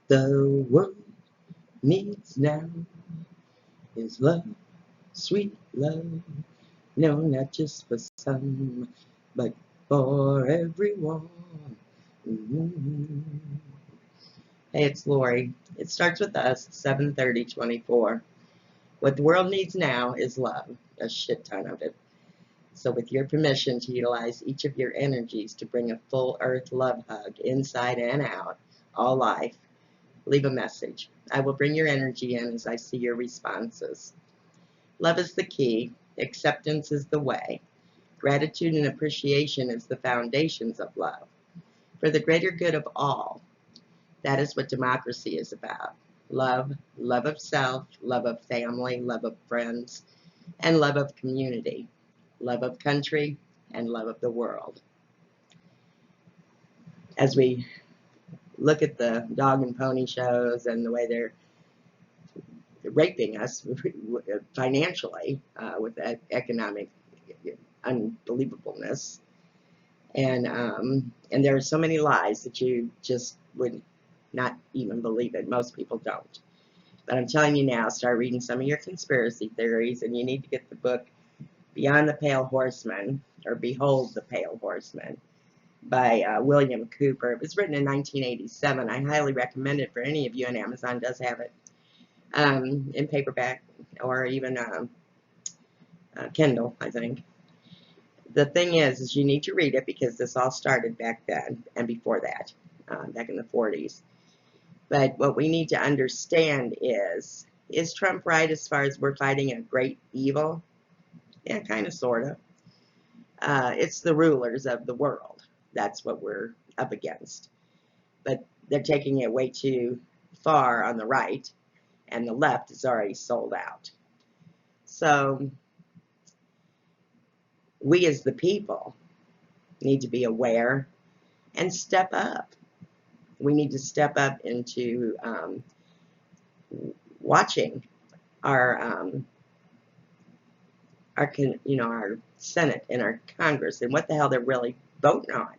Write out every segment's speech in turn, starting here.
The world needs now is love, sweet love. No, not just for some, but for everyone. Mm-hmm. Hey, it's Lori. It starts with us, 7/30/24. What the world needs now is love, a shit ton of it. So with your permission to utilize each of your energies to bring a full earth love hug inside and out, all life, leave a message. I will bring your energy in as I see your responses. Love is the key. Acceptance is the way. Gratitude and appreciation is the foundations of love. For the greater good of all, that is what democracy is about. Love, love of self, love of family, love of friends, and love of community, love of country, and love of the world. As we look at the dog and pony shows and the way they're raping us financially with economic unbelievableness, and there are so many lies that you just would not even believe it. Most people don't. But I'm telling you now, start reading some of your conspiracy theories, and you need to get the book Beyond the Pale Horseman, or Behold the Pale Horseman, by William Cooper. It was written in 1987. I highly recommend it for any of you, and Amazon does have it in paperback or even Kindle, I think. The thing is you need to read it because this all started back then and before that, back in the 40s. But what we need to understand is Trump right as far as we're fighting a great evil? Yeah, kind of, sort of. It's the rulers of the world. That's what we're up against. But they're taking it way too far on the right, and the left is already sold out. So we as the people need to be aware and step up. We need to step up into watching our Senate and our Congress and what the hell they're really voting on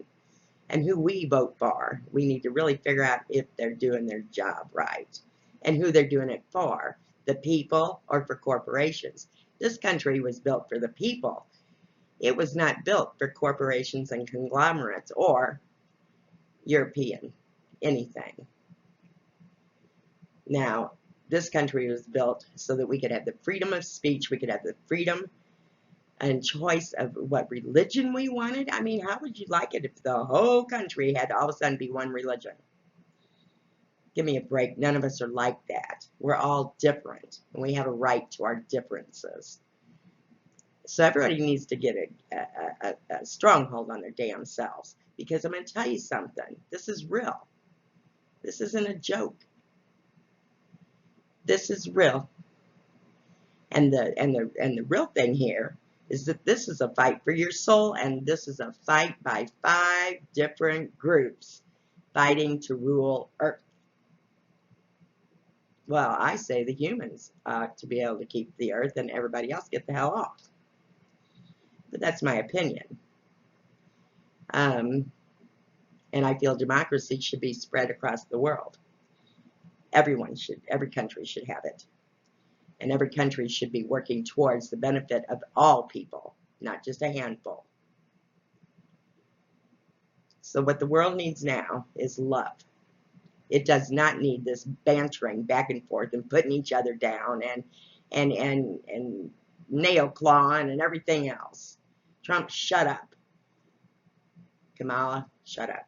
and who we vote for. We need to really figure out if they're doing their job right and who they're doing it for, the people or for corporations. This country was built for the people. It was not built for corporations and conglomerates or European anything. Now, this country was built so that we could have the freedom of speech, we could have the freedom and choice of what religion we wanted. I mean, how would you like it if the whole country had to all of a sudden be one religion? Give me a break. None of us are like that. We're all different, and we have a right to our differences. So everybody needs to get a stronghold on their damn selves, because I'm going to tell you something. This is real. This isn't a joke. This is real. And the real thing here is that this is a fight for your soul, and this is a fight by 5 different groups fighting to rule Earth. Well, I say the humans ought to be able to keep the Earth and everybody else get the hell off. But that's my opinion. And I feel democracy should be spread across the world. Every country should have it. And every country should be working towards the benefit of all people, not just a handful. So what the world needs now is love. It does not need this bantering back and forth and putting each other down and nail clawing and everything else. Trump, shut up. Kamala, shut up.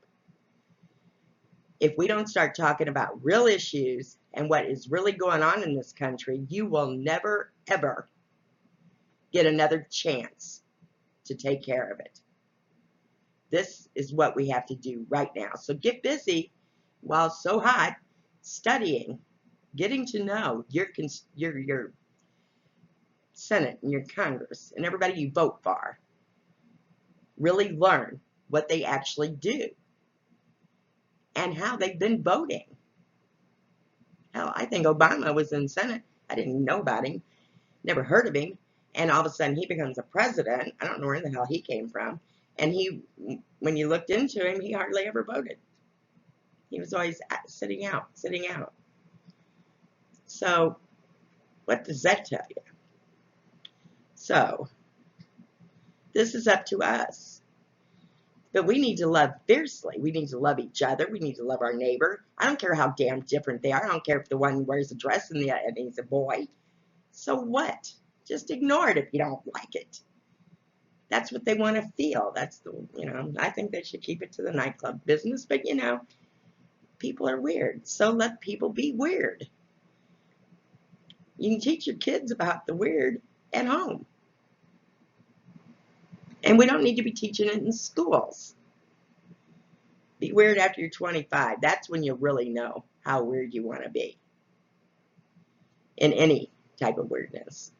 If we don't start talking about real issues and what is really going on in this country, you will never, ever get another chance to take care of it. This is what we have to do right now. So get busy while it's so hot, studying, getting to know your Senate and your Congress and everybody you vote for. Really learn what they actually do and how they've been voting. Hell, I think Obama was in the Senate. I didn't know about him, never heard of him, and all of a sudden he becomes a president. I don't know where the hell he came from. And when you looked into him, he hardly ever voted. He was always sitting out. So, what does that tell you? So, this is up to us. But we need to love fiercely. We need to love each other. We need to love our neighbor. I don't care how damn different they are. I don't care if the one wears a dress and he's a boy. So what? Just ignore it if you don't like it. That's what they want to feel. That's the, I think they should keep it to the nightclub business. But, people are weird. So let people be weird. You can teach your kids about the weird at home. And we don't need to be teaching it in schools. Be weird after you're 25. That's when you really know how weird you want to be. In any type of weirdness.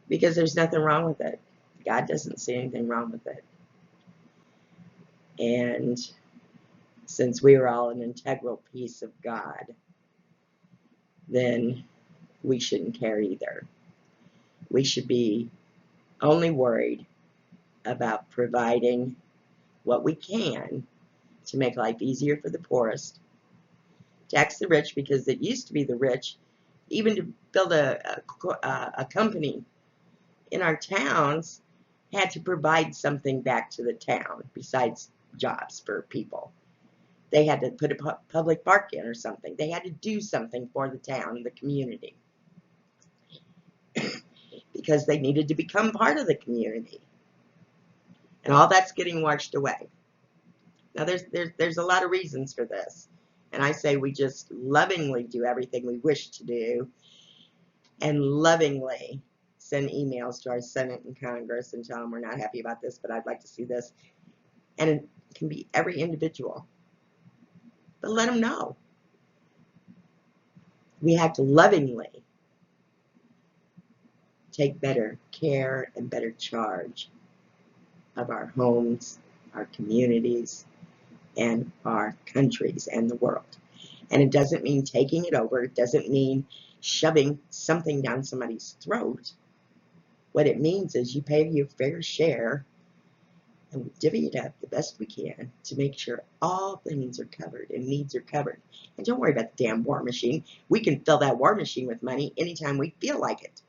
Because there's nothing wrong with it. God doesn't see anything wrong with it. And since we are all an integral piece of God, then we shouldn't care either. We should be only worried about providing what we can to make life easier for the poorest, tax the rich, because it used to be the rich, even to build a company in our towns, had to provide something back to the town besides jobs for people. They had to put a public park in or something. They had to do something for the town, the community, because they needed to become part of the community. And all that's getting washed away. Now, there's a lot of reasons for this. And I say we just lovingly do everything we wish to do and lovingly send emails to our Senate and Congress and tell them we're not happy about this, but I'd like to see this. And it can be every individual. But let them know. We have to lovingly take better care and better charge of our homes, our communities, and our countries and the world. And it doesn't mean taking it over. It doesn't mean shoving something down somebody's throat. What it means is you pay your fair share and we divvy it up the best we can to make sure all things are covered and needs are covered. And don't worry about the damn war machine. We can fill that war machine with money anytime we feel like it.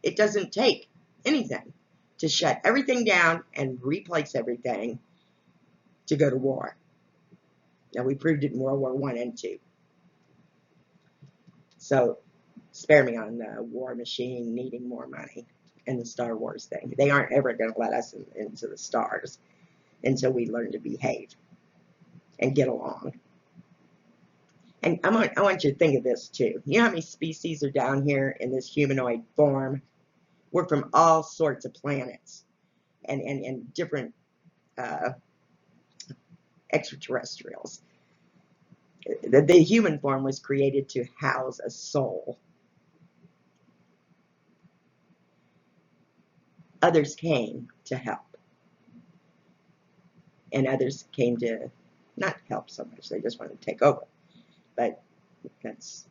It doesn't take anything to shut everything down and replace everything to go to war. Now, we proved it in World War I and II. So, spare me on the war machine needing more money and the Star Wars thing. They aren't ever going to let us into the stars until we learn to behave and get along. And I want you to think of this too. You know how many species are down here in this humanoid form? We're from all sorts of planets and different extraterrestrials. The human form was created to house a soul. Others came to help. And others came to not help so much. They just wanted to take over. But that's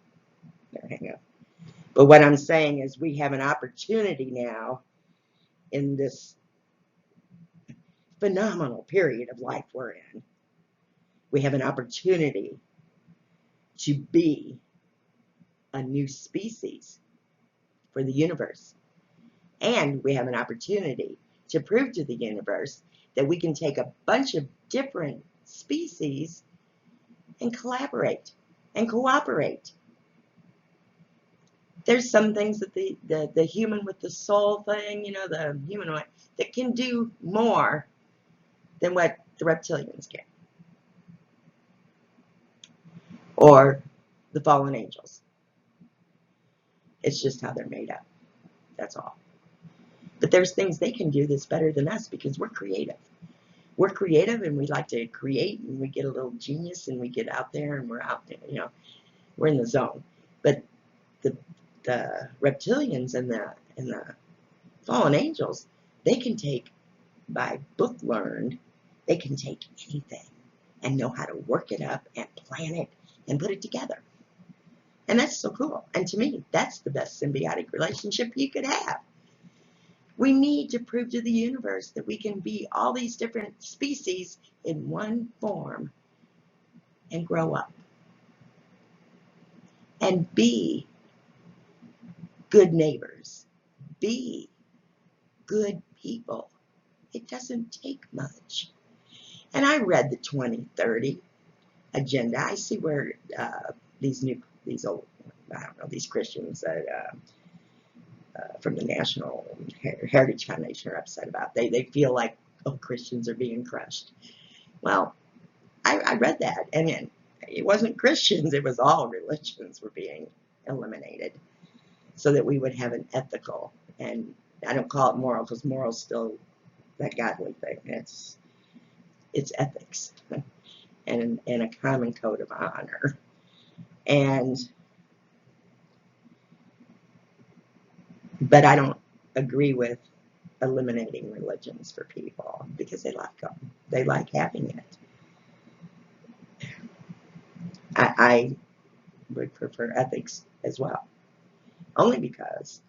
their hang up. But what I'm saying is we have an opportunity now in this phenomenal period of life we're in. We have an opportunity to be a new species for the universe. And we have an opportunity to prove to the universe that we can take a bunch of different species and collaborate and cooperate. There's some things that the human with the soul thing, the humanoid, that can do more than what the reptilians can. Or the fallen angels. It's just how they're made up. That's all. But there's things they can do that's better than us because we're creative. We're creative and we like to create and we get a little genius and we get out there and we're out there, we're in the zone. But the reptilians and the fallen angels, they can take, by book learned, they can take anything and know how to work it up and plan it and put it together. And that's so cool. And to me, that's the best symbiotic relationship you could have. We need to prove to the universe that we can be all these different species in one form and grow up and be good neighbors, be good people. It doesn't take much. And I read the 2030 agenda. I see where these old, I don't know, these Christians that from the National Heritage Foundation are upset about. They feel like, oh, Christians are being crushed. Well, I read that, and it wasn't Christians, it was all religions were being eliminated so that we would have an ethical, and I don't call it moral because moral's still that godly thing. It's ethics and a common code of honor. But I don't agree with eliminating religions for people because they like them. They like having it. I would prefer ethics as well, only because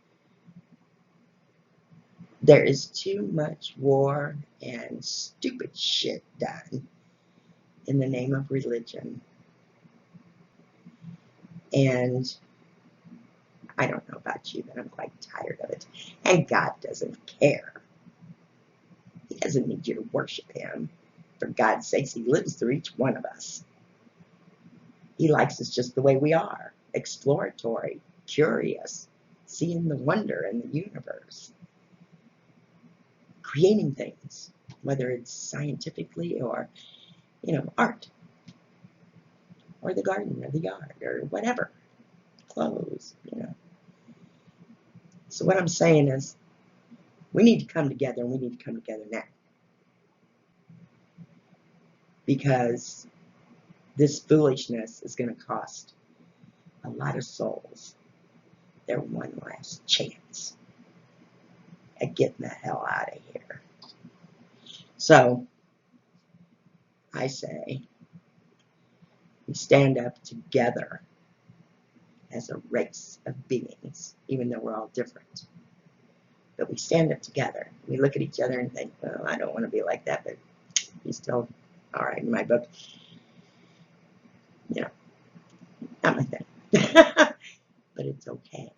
there is too much war and stupid shit done in the name of religion. And I don't know about you, but I'm quite tired of it. And God doesn't care. He doesn't need you to worship him. For God's sakes, he lives through each one of us. He likes us just the way we are, exploratory, curious, seeing the wonder in the universe, creating things, whether it's scientifically or, art, or the garden, or the yard, or whatever, clothes, So what I'm saying is, we need to come together, and we need to come together now. Because this foolishness is going to cost a lot of souls their one last chance at getting the hell out of here. So, I say, we stand up together as a race of beings, even though we're all different. But we stand up together. We look at each other and think, well, I don't want to be like that, but he's still all right in my book. Not my thing. But it's okay.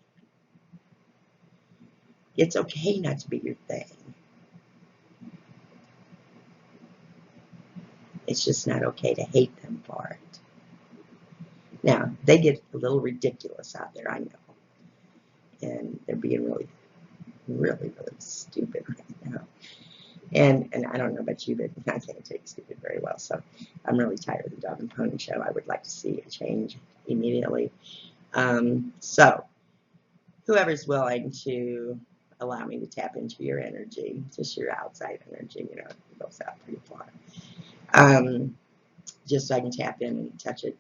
It's okay not to be your thing. It's just not okay to hate them for it. Now, they get a little ridiculous out there, I know. And they're being really, really, really stupid right now. And I don't know about you, but I can't take stupid very well. So I'm really tired of the dog and pony show. I would like to see a change immediately. So whoever's willing to allow me to tap into your energy, just your outside energy, it goes out pretty far. Just so I can tap in and touch it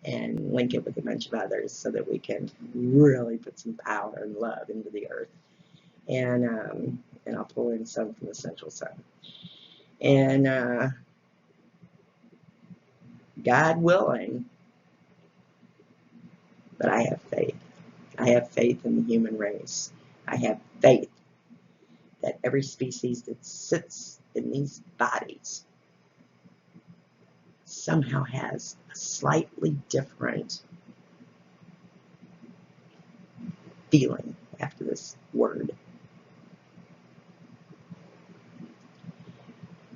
and link it with a bunch of others so that we can really put some power and love into the earth. And I'll pull in some from the central sun. And God willing, but I have faith. I have faith in the human race. I have faith that every species that sits in these bodies somehow has a slightly different feeling after this word.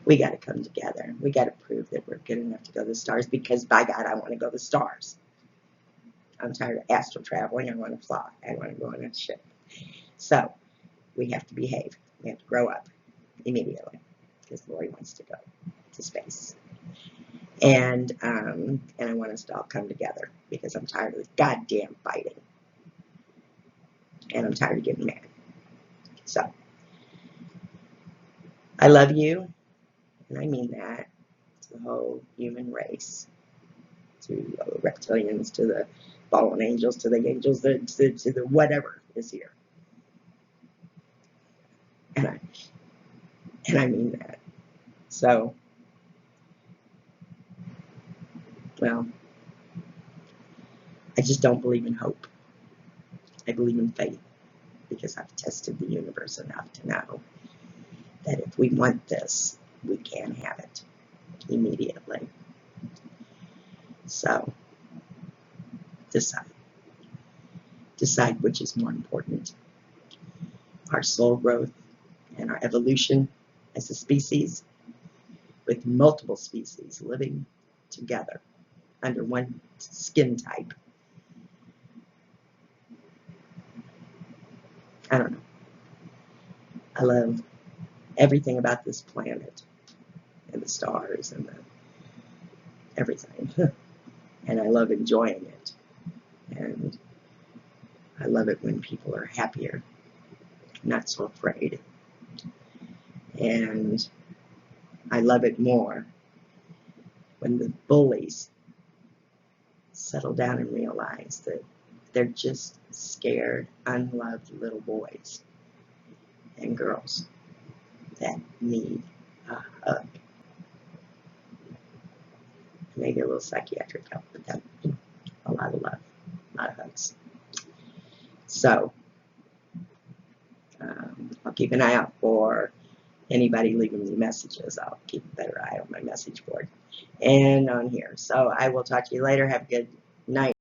We got to come together. We got to prove that we're good enough to go to the stars because, by God, I want to go to the stars. I'm tired of astral traveling. I want to fly. I want to go on a ship. So we have to behave. We have to grow up immediately because Lori wants to go to space. And I want us to all come together because I'm tired of this goddamn fighting. And I'm tired of getting mad. So, I love you, and I mean that, to the whole human race, to the reptilians, to the fallen angels, to the angels, to the whatever is here. And I mean that. So, well, I just don't believe in hope. I believe in faith. because I've tested the universe enough to know that if we want this, we can have it immediately. So decide which is more important, our soul growth and our evolution as a species, with multiple species living together under one skin type. I don't know. I love everything about this planet and the stars and everything. And I love enjoying it. And I love it when people are happier, not so afraid. And I love it more when the bullies settle down and realize that they're just scared, unloved little boys and girls that need a hug. Maybe a little psychiatric help, but that, a lot of love, a lot of hugs. So I'll keep an eye out for anybody leaving me messages. I'll keep a better eye on my message board and on here. So I will talk to you later. Have a good night.